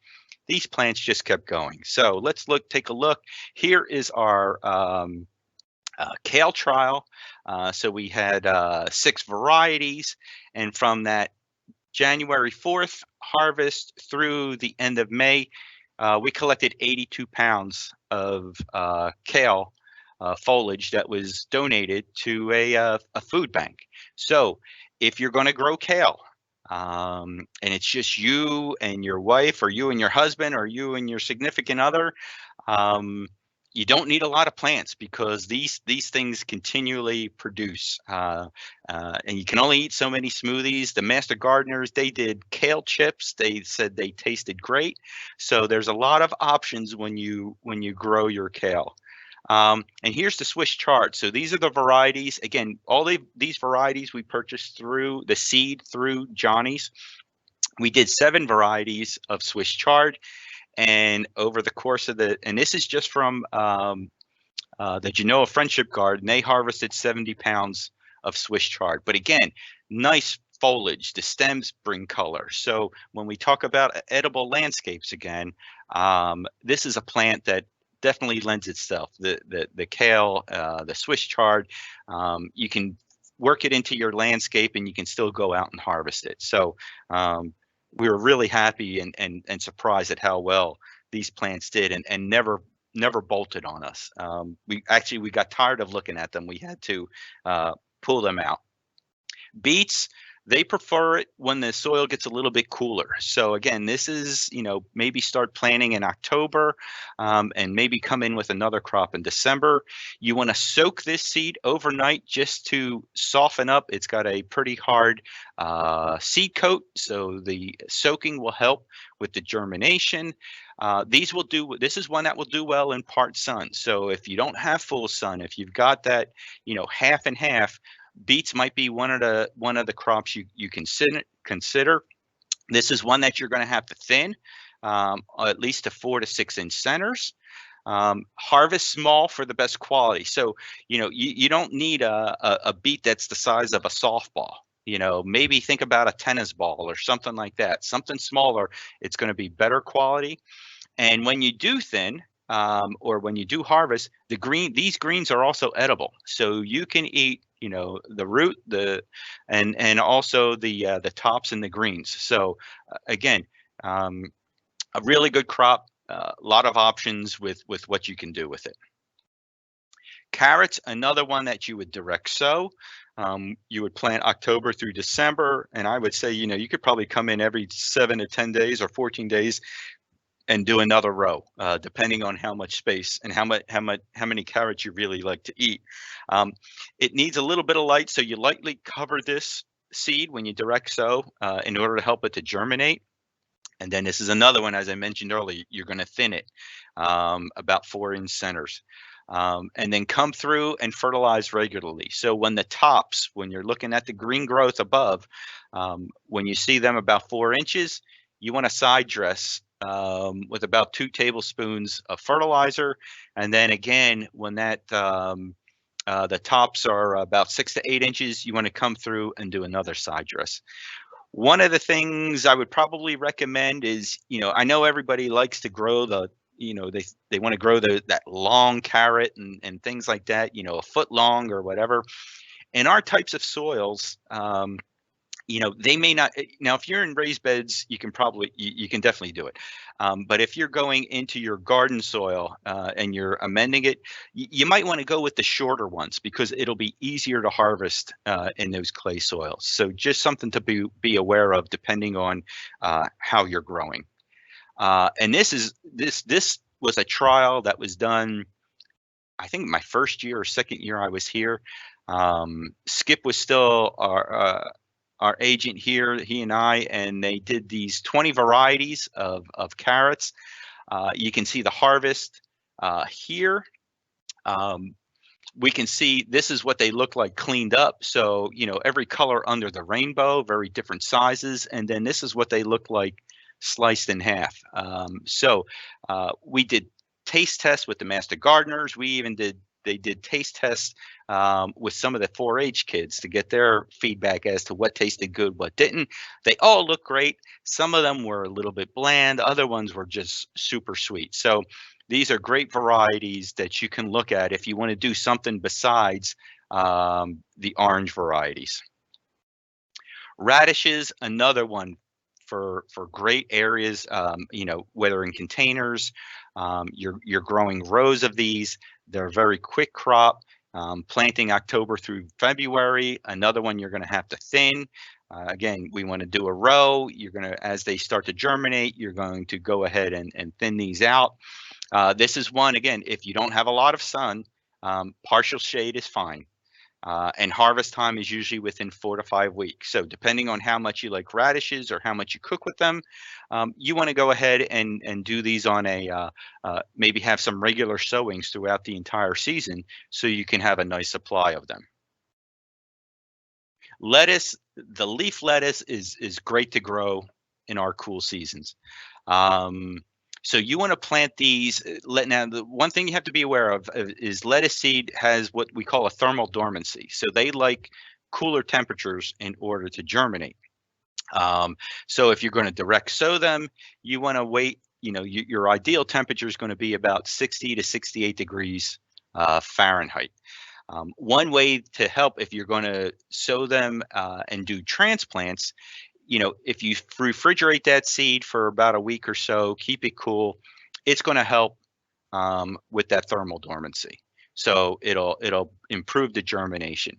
these plants just kept going. So let's take a look. Here is our Kale Trial. So we had 6 varieties, and from that January 4th harvest through the end of May, we collected 82 pounds of kale foliage that was donated to a food bank. So if you're going to grow kale, and it's just you and your wife, or you and your husband, or you and your significant other, you don't need a lot of plants, because these things continually produce, and you can only eat so many smoothies. The master gardeners, they did kale chips. They said they tasted great. So there's a lot of options when you grow your kale. And here's the Swiss chard. So these are the varieties. Again, these varieties we purchased through the seed through Johnny's. We did 7 varieties of Swiss chard. And over the course of and this is just from the Genoa Friendship Garden, they harvested 70 pounds of Swiss chard. But again, nice foliage. The stems bring color. So when we talk about edible landscapes again, this is a plant that definitely lends itself. The kale, the Swiss chard, you can work it into your landscape, and you can still go out and harvest it. So we were really happy and surprised at how well these plants did, and never bolted on us. We got tired of looking at them. We had to pull them out. Beets, they prefer it when the soil gets a little bit cooler. So again, this is, maybe start planting in October, and maybe come in with another crop in December. You want to soak this seed overnight just to soften up. It's got a pretty hard seed coat, so the soaking will help with the germination. This is one that will do well in part sun. So if you don't have full sun, if you've got that, half and half, beets might be one of the crops you consider. This is one that you're going to have to thin, at least to 4 to 6 inch centers. Harvest small for the best quality. So you don't need a beet that's the size of a softball. Maybe think about a tennis ball or something like that. Something smaller. It's going to be better quality. And when you do thin, or when you do harvest, these greens are also edible. So you can eat, the root, and also the tops and the greens. So again, a really good crop. A lot of options with what you can do with it. Carrots, another one that you would direct sow. You would plant October through December, and I would say, you could probably come in every 7 to 10 days or 14 days and do another row, depending on how much space and how many carrots you really like to eat. It needs a little bit of light, so you lightly cover this seed when you direct sow in order to help it to germinate. And then this is another one, as I mentioned earlier, you're going to thin it about 4 inch centers. And then come through and fertilize regularly. So when you're looking at the green growth above, when you see them about 4 inches, you want to side dress with about 2 tablespoons of fertilizer. And then again, when the tops are about 6 to 8 inches, you want to come through and do another side dress. One of the things I would probably recommend is, I know everybody likes to grow they want to grow that long carrot and things like that, a foot long or whatever. In our types of soils, they may not. Now, if you're in raised beds, you can definitely do it. But if you're going into your garden soil and you're amending it, you might want to go with the shorter ones, because it'll be easier to harvest in those clay soils. So just something to be aware of, depending on how you're growing. And this was a trial that was done, I think, my first year or second year I was here. Skip was still our agent here, he and I, and they did these 20 varieties of carrots. You can see the harvest here. We can see this is what they look like cleaned up. So, you know, every color under the rainbow, very different sizes. And then this is what they look like sliced in half. We did taste tests with the master gardeners. They did taste tests with some of the 4-H kids to get their feedback as to what tasted good, what didn't. They all look great. Some of them were a little bit bland. Other ones were just super sweet. So these are great varieties that you can look at if you want to do something besides the orange varieties. Radishes, another one for great areas, you know, whether in containers, you're growing rows of these. They're a very quick crop, planting October through February. Another one you're going to have to thin. Again, we want to do a row. You're going to, as they start to germinate, you're going to go ahead and thin these out. This is one, again, if you don't have a lot of sun, partial shade is fine. And harvest time is usually within 4 to 5 weeks. So depending on how much you like radishes or how much you cook with them, you want to go ahead and do these on maybe have some regular sowings throughout the entire season so you can have a nice supply of them. Lettuce, the leaf lettuce is great to grow in our cool seasons. So you want to plant these. Now, the one thing you have to be aware of is lettuce seed has what we call a thermal dormancy. So they like cooler temperatures in order to germinate. So if you're going to direct sow them, you want to wait. You know, your ideal temperature is going to be about 60 to 68 degrees Fahrenheit. One way to help if you're going to sow them and do transplants, you know, if you refrigerate that seed for about a week or so, keep it cool, it's going to help with that thermal dormancy. So it'll improve the germination.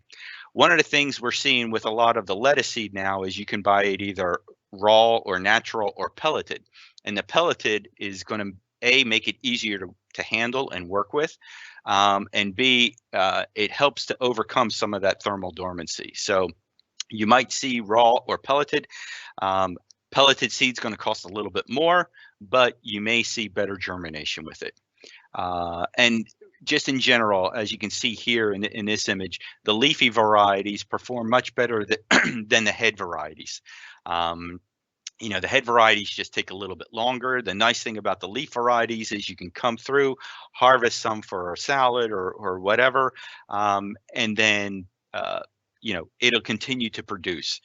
One of the things we're seeing with a lot of the lettuce seed now is you can buy it either raw or natural or pelleted. And the pelleted is going to make it easier to handle and work with. And B, it helps to overcome some of that thermal dormancy. So you might see raw or pelleted. Pelleted seed's going to cost a little bit more, but you may see better germination with it. And just in general, as you can see here in this image, the leafy varieties perform much better than the head varieties. You know, the head varieties just take a little bit longer. The nice thing about the leaf varieties is you can come through, harvest some for a salad or whatever, and then you know, it'll continue to produce.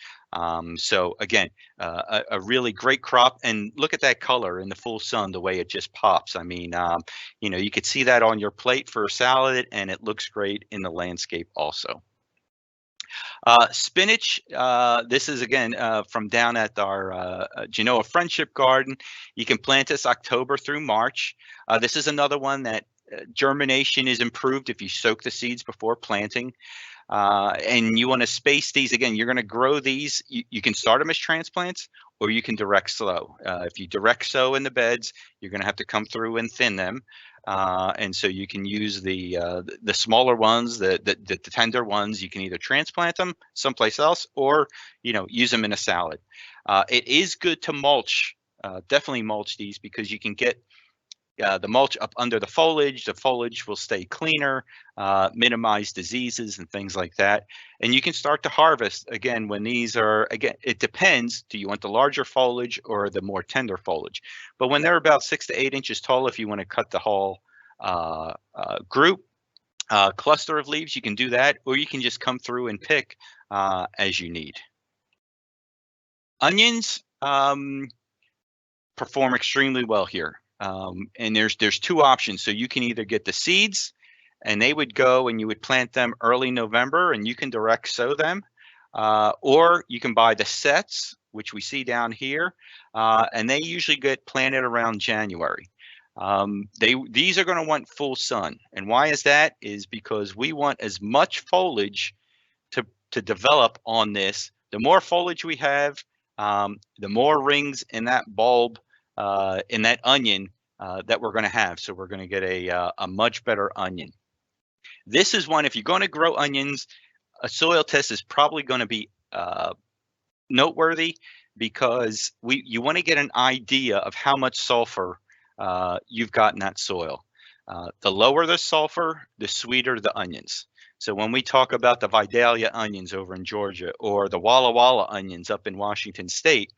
So again, a really great crop. And look at that color in the full sun, the way it just pops. I mean, you know, you could see that on your plate for a salad, and it looks great in the landscape also. Spinach, this is again from down at our Genoa Friendship Garden. You can plant this October through March. This is another one that germination is improved if you soak the seeds before planting. And you want to space these. Again, you're going to grow these. You can start them as transplants, or you can direct sow. If you direct sow in the beds, you're going to have to come through and thin them. And so you can use the smaller ones, the tender ones. You can either transplant them someplace else, or use them in a salad. It is good to mulch. Definitely mulch these, because you can get the mulch up under the foliage. The foliage will stay cleaner, minimize diseases and things like that. And you can start to harvest again when these are, again, it depends. Do you want the larger foliage or the more tender foliage? But when they're about 6 to 8 inches tall, if you want to cut the whole group, cluster of leaves, you can do that, or you can just come through and pick as you need. Onions perform extremely well here. And there's two options. So you can either get the seeds, and they would go and you would plant them early November, and you can direct sow them, or you can buy the sets, which we see down here, and they usually get planted around January. These are going to want full sun. And why is that? Is because we want as much foliage to develop on this. The more foliage we have, the more rings in that bulb, in that onion, that we're going to have. So we're going to get a much better onion. This is one, if you're going to grow onions, a soil test is probably going to be noteworthy because you want to get an idea of how much sulfur you've got in that soil. The lower the sulfur, the sweeter the onions. So when we talk about the Vidalia onions over in Georgia or the Walla Walla onions up in Washington State,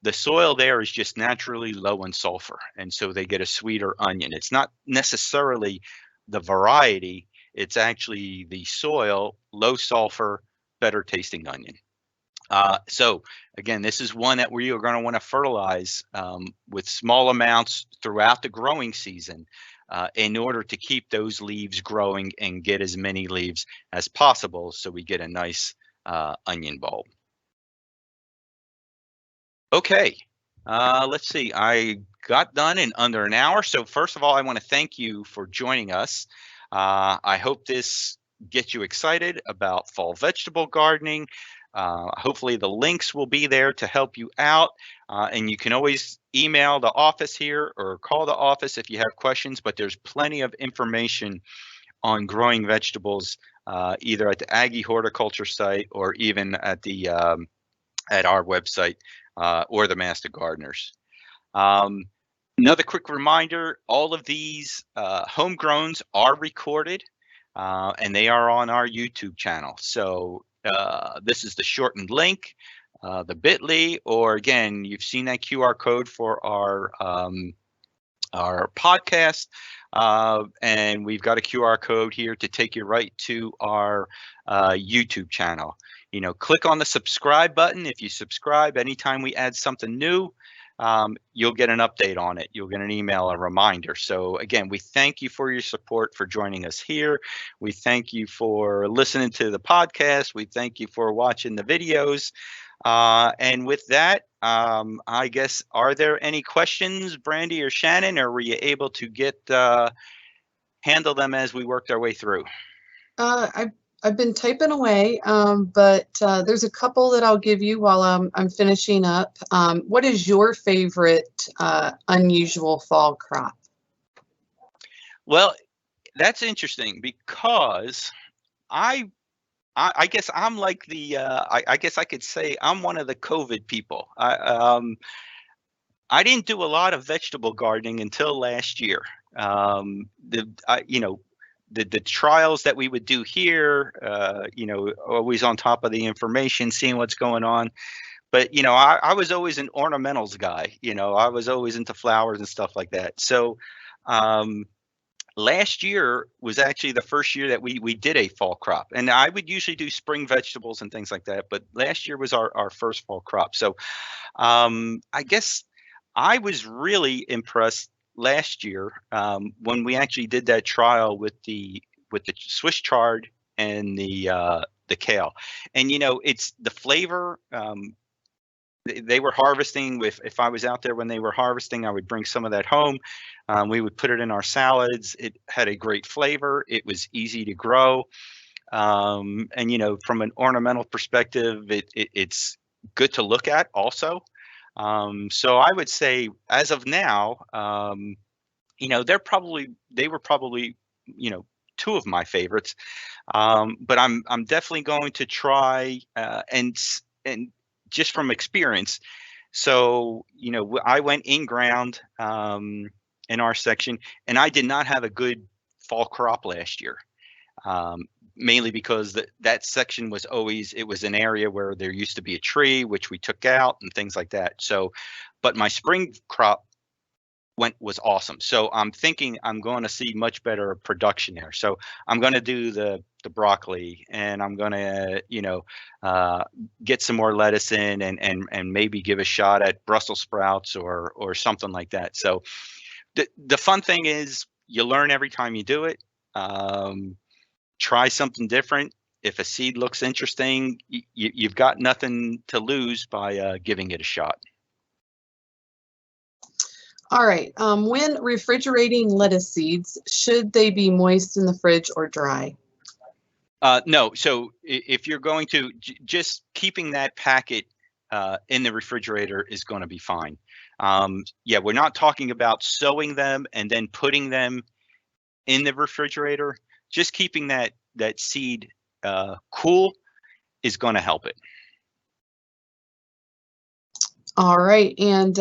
the soil there is just naturally low in sulfur, and so they get a sweeter onion. It's not necessarily the variety, it's actually the soil, low sulfur, better tasting onion. So again, this is one that we are going to want to fertilize with small amounts throughout the growing season in order to keep those leaves growing and get as many leaves as possible so we get a nice onion bulb. Okay, let's see. I got done in under an hour. So first of all, I want to thank you for joining us. I hope this gets you excited about fall vegetable gardening. Hopefully the links will be there to help you out. And you can always email the office here or call the office if you have questions, but there's plenty of information on growing vegetables, either at the Aggie Horticulture site or even at the at our website or the Master Gardeners. Another quick reminder, all of these homegrowns are recorded and they are on our YouTube channel. So this is the shortened link, the bit.ly, or again, you've seen that QR code for our podcast, and we've got a QR code here to take you right to our YouTube channel. You know, click on the subscribe button. If you subscribe, anytime we add something new, you'll get an update on it. You'll get an email, a reminder. So again, we thank you for your support, for joining us here. We thank you for listening to the podcast. We thank you for watching the videos. And with that, I guess, are there any questions, Brandy or Shannon, or were you able to handle them as we worked our way through? I've been typing away, but there's a couple that I'll give you while I'm finishing up. What is your favorite unusual fall crop? Well, that's interesting because I guess I'm like I guess I could say I'm one of the COVID people. I didn't do a lot of vegetable gardening until last year. The trials that we would do here, always on top of the information, seeing what's going on. But, I was always an ornamentals guy. I was always into flowers and stuff like that. So last year was actually the first year that we did a fall crop. And I would usually do spring vegetables and things like that. But last year was our first fall crop. So I guess I was really impressed last year when we actually did that trial with the Swiss chard and the kale, and it's the flavor. They were harvesting if I was out there when they were harvesting, I would bring some of that home. We would put it in our salads. It had a great flavor. It was easy to grow, and from an ornamental perspective, it's good to look at also. So I would say, as of now, they were probably two of my favorites. But I'm definitely going to try and just from experience. So I went in ground in our section, and I did not have a good fall crop last year. Mainly because that section was it was an area where there used to be a tree, which we took out and things like that. So, but my spring crop was awesome. So I'm thinking I'm going to see much better production there. So I'm going to do the broccoli, and I'm going to, get some more lettuce in and maybe give a shot at Brussels sprouts or something like that. So the fun thing is you learn every time you do it. Try something different. If a seed looks interesting, you've got nothing to lose by giving it a shot. All right. When refrigerating lettuce seeds, should they be moist in the fridge or dry? No. So if you're going to just keeping that packet in the refrigerator is going to be fine. Yeah, we're not talking about sowing them and then putting them in the refrigerator. Just keeping that seed cool is going to help it. All right, and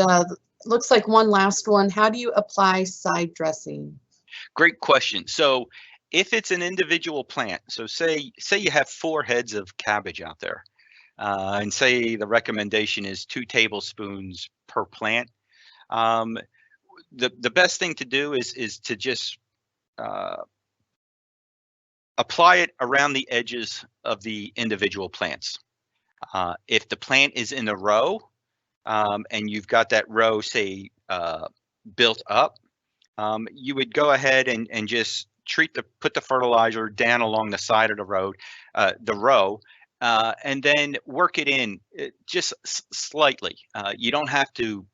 looks like one last one. How do you apply side dressing? Great question. So if it's an individual plant, so say you have 4 heads of cabbage out there, and say the recommendation is 2 tablespoons per plant, the best thing to do is to just apply it around the edges of the individual plants. If the plant is in a row, and you've got that row, say, built up, you would go ahead and just put the fertilizer down along the side of the row, and then work it in just slightly. You don't have to,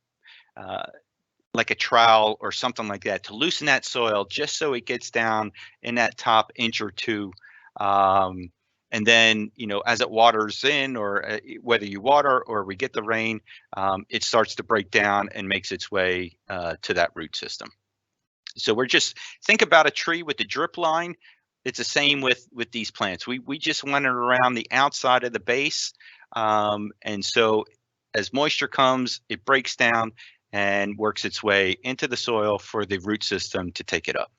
like a trowel or something like that, to loosen that soil just so it gets down in that top inch or two. And then, as it waters in, or whether you water or we get the rain, it starts to break down and makes its way to that root system. So think about a tree with the drip line. It's the same with these plants. We just want it around the outside of the base. And so as moisture comes, it breaks down and works its way into the soil for the root system to take it up.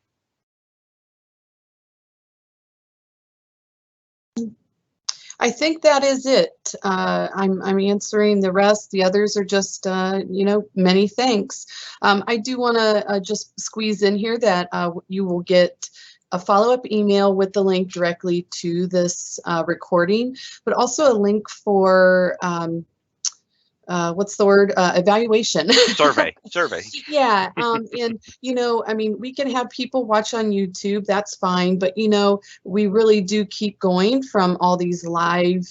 I think that is it. I'm answering the rest. The others are just, many thanks. I do want to just squeeze in here that you will get a follow-up email with the link directly to this recording, but also a link for what's the word? Evaluation. Survey. Yeah. And, we can have people watch on YouTube. That's fine. But, we really do keep going from all these live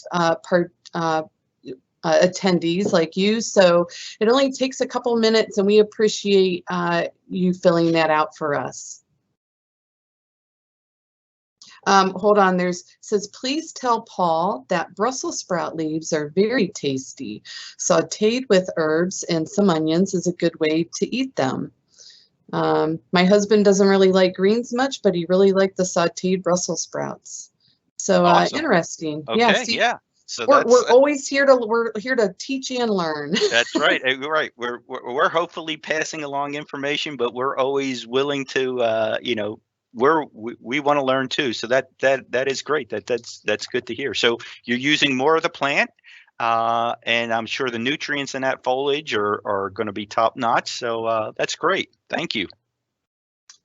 attendees like you. So it only takes a couple minutes, and we appreciate you filling that out for us. Hold on, says, please tell Paul that Brussels sprout leaves are very tasty. Sauteed with herbs and some onions is a good way to eat them. My husband doesn't really like greens much, but he really liked the sauteed Brussels sprouts. So awesome. Interesting. Okay, yeah. So we're always here to teach and learn. That's right. Right. We're hopefully passing along information, but we're always willing to, we want to learn too. So that is great. That's good to hear. So you're using more of the plant, and I'm sure the nutrients in that foliage are going to be top notch. So that's great. Thank you.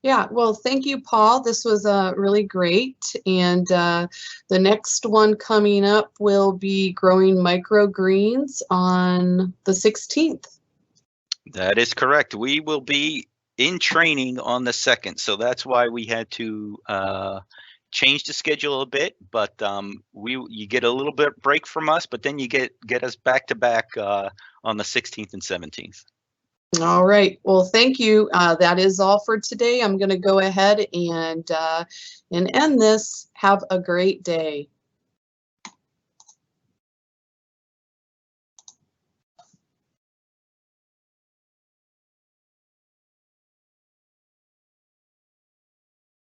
Yeah, well, thank you, Paul. This was really great. And the next one coming up will be growing microgreens on the 16th. That is correct. We will be in training on the 2nd. So that's why we had to change the schedule a bit. But you get a little bit break from us, but then you get us back to back on the 16th and 17th. All right. Well, thank you. That is all for today. I'm going to go ahead and end this. Have a great day.